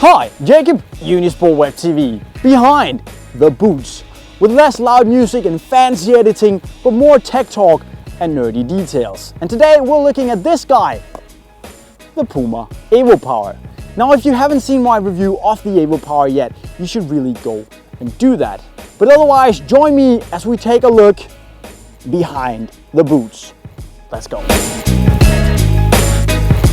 Hi, Jakob, Unisport Web TV, behind the boots, with less loud music and fancy editing, but more tech talk and nerdy details. And today we're looking at this guy, the Puma evoPOWER. Now if you haven't seen my review of the evoPOWER yet, you should really go and do that. But otherwise, join me as we take a look behind the boots. Let's go.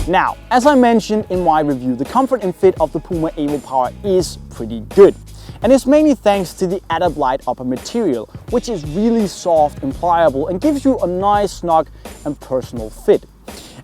Now, as I mentioned in my review, the comfort and fit of the Puma evoPOWER is pretty good. And it's mainly thanks to the Light upper material, which is really soft and pliable and gives you a nice, snug and personal fit.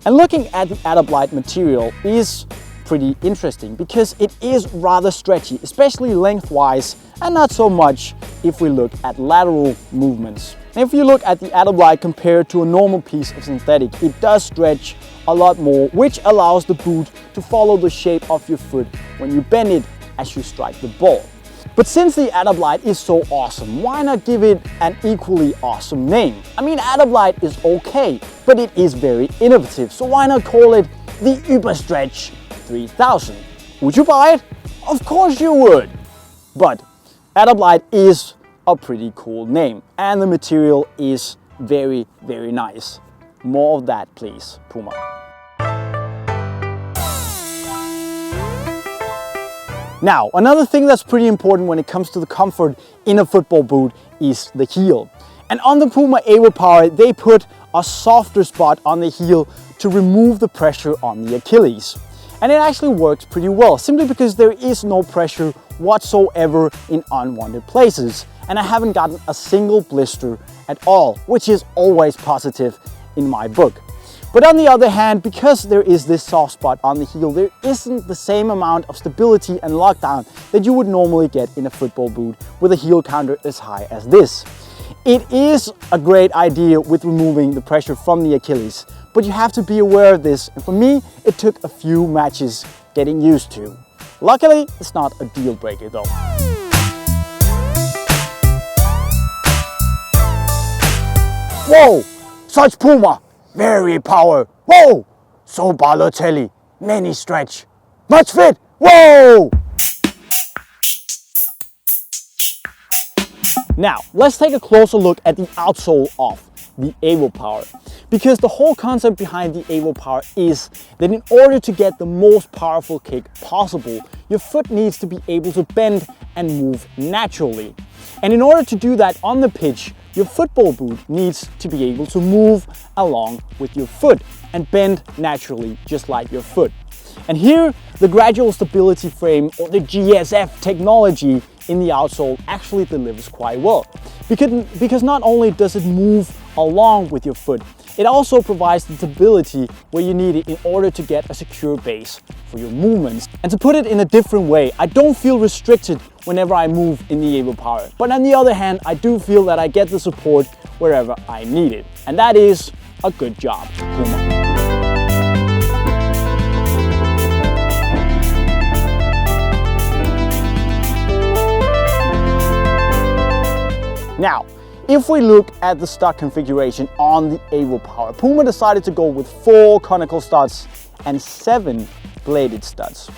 And looking at the Light material is pretty interesting because it is rather stretchy, especially lengthwise, and not so much if we look at lateral movements. And if you look at the Light compared to a normal piece of synthetic, it does stretch a lot more, which allows the boot to follow the shape of your foot when you bend it as you strike the ball. But since the Light is so awesome, why not give it an equally awesome name? I mean, Light is okay, but it is very innovative, so why not call it the Überstretch 3000? Would you buy it? Of course you would! But Light is a pretty cool name, and the material is very, very nice. More of that, please, Puma. Now, another thing that's pretty important when it comes to the comfort in a football boot is the heel. And on the Puma evoPOWER, they put a softer spot on the heel to remove the pressure on the Achilles. And it actually works pretty well, simply because there is no pressure whatsoever in unwanted places. And I haven't gotten a single blister at all, which is always positive in my book. But on the other hand, because there is this soft spot on the heel, there isn't the same amount of stability and lockdown that you would normally get in a football boot with a heel counter as high as this. It is a great idea with removing the pressure from the Achilles, but you have to be aware of this, and for me, it took a few matches getting used to. Luckily, it's not a deal breaker though. Whoa! Such Puma! Very power! Whoa! So Balotelli! Many stretch! Much fit! Whoa! Now, let's take a closer look at the outsole of the evoPOWER. Because the whole concept behind the evoPOWER is that in order to get the most powerful kick possible, your foot needs to be able to bend and move naturally. And in order to do that on the pitch, your football boot needs to be able to move along with your foot and bend naturally, just like your foot. And here, the gradual stability frame, or the GSF technology in the outsole, actually delivers quite well. Because not only does it move along with your foot, it also provides the stability where you need it in order to get a secure base for your movements. And to put it in a different way, I don't feel restricted whenever I move in the evoPOWER. But on the other hand, I do feel that I get the support wherever I need it. And that is a good job, Puma. Now, if we look at the stud configuration on the evoPOWER, Puma decided to go with 4 conical studs and 7 bladed studs.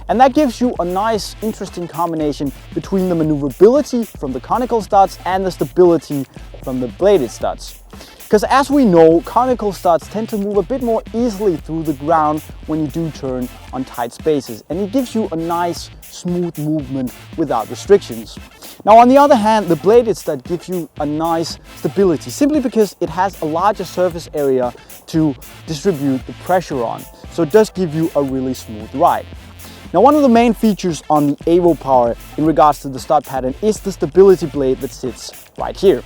And that gives you a nice, interesting combination between the maneuverability from the conical studs and the stability from the bladed studs. Because as we know, conical studs tend to move a bit more easily through the ground when you do turn on tight spaces, and it gives you a nice, smooth movement without restrictions. Now on the other hand, the bladed stud gives you a nice stability, simply because it has a larger surface area to distribute the pressure on, so it does give you a really smooth ride. Now one of the main features on the evoPOWER in regards to the stud pattern is the stability blade that sits right here,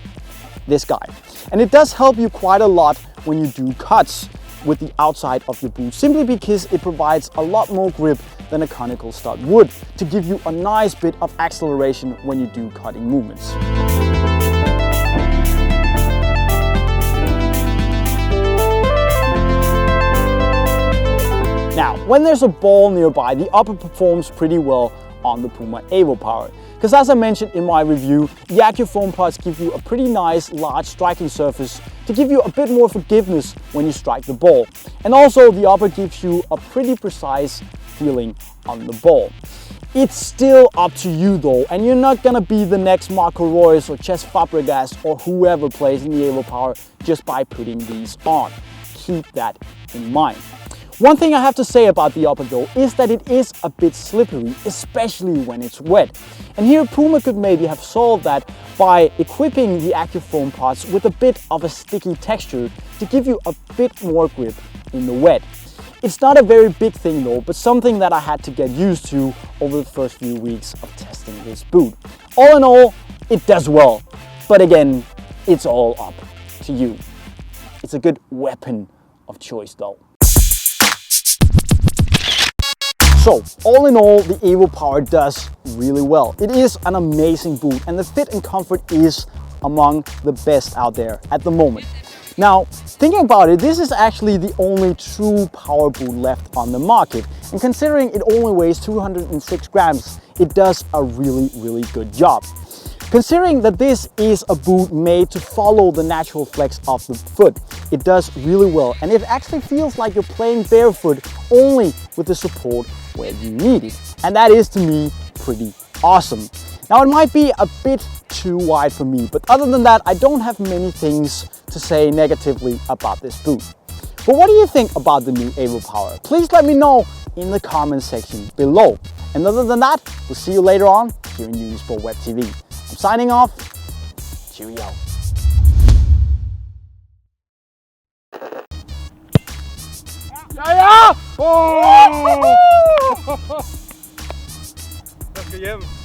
this guy. And it does help you quite a lot when you do cuts with the outside of your boot, simply because it provides a lot more grip than a conical stud would, to give you a nice bit of acceleration when you do cutting movements. Now, when there's a ball nearby, the upper performs pretty well on the Puma evoPOWER. Because as I mentioned in my review, the AccuFoam pods give you a pretty nice large striking surface to give you a bit more forgiveness when you strike the ball. And also the upper gives you a pretty precise feeling on the ball. It's still up to you though, and you're not gonna be the next Marco Reus or Cesc Fabregas or whoever plays in the evoPOWER just by putting these on. Keep that in mind. One thing I have to say about the upper though is that it is a bit slippery, especially when it's wet. And here Puma could maybe have solved that by equipping the AccuFoam pods with a bit of a sticky texture to give you a bit more grip in the wet. It's not a very big thing though, but something that I had to get used to over the first few weeks of testing this boot. All in all, it does well, but again, it's all up to you. It's a good weapon of choice though. So, all in all, the evoPOWER does really well. It is an amazing boot and the fit and comfort is among the best out there at the moment. Now, thinking about it, this is actually the only true power boot left on the market. And considering it only weighs 206 grams, it does a really good job. Considering that this is a boot made to follow the natural flex of the foot, it does really well. And it actually feels like you're playing barefoot only with the support where you need it. And that is, to me, pretty awesome. Now, it might be a bit too wide for me, but other than that, I don't have many things to say negatively about this boot. But what do you think about the new evoPOWER? Please let me know in the comment section below. And other than that, we'll see you later on here in Unisport Web TV. I'm signing off. Cheerio. Ja! Oh! Dat is jævn.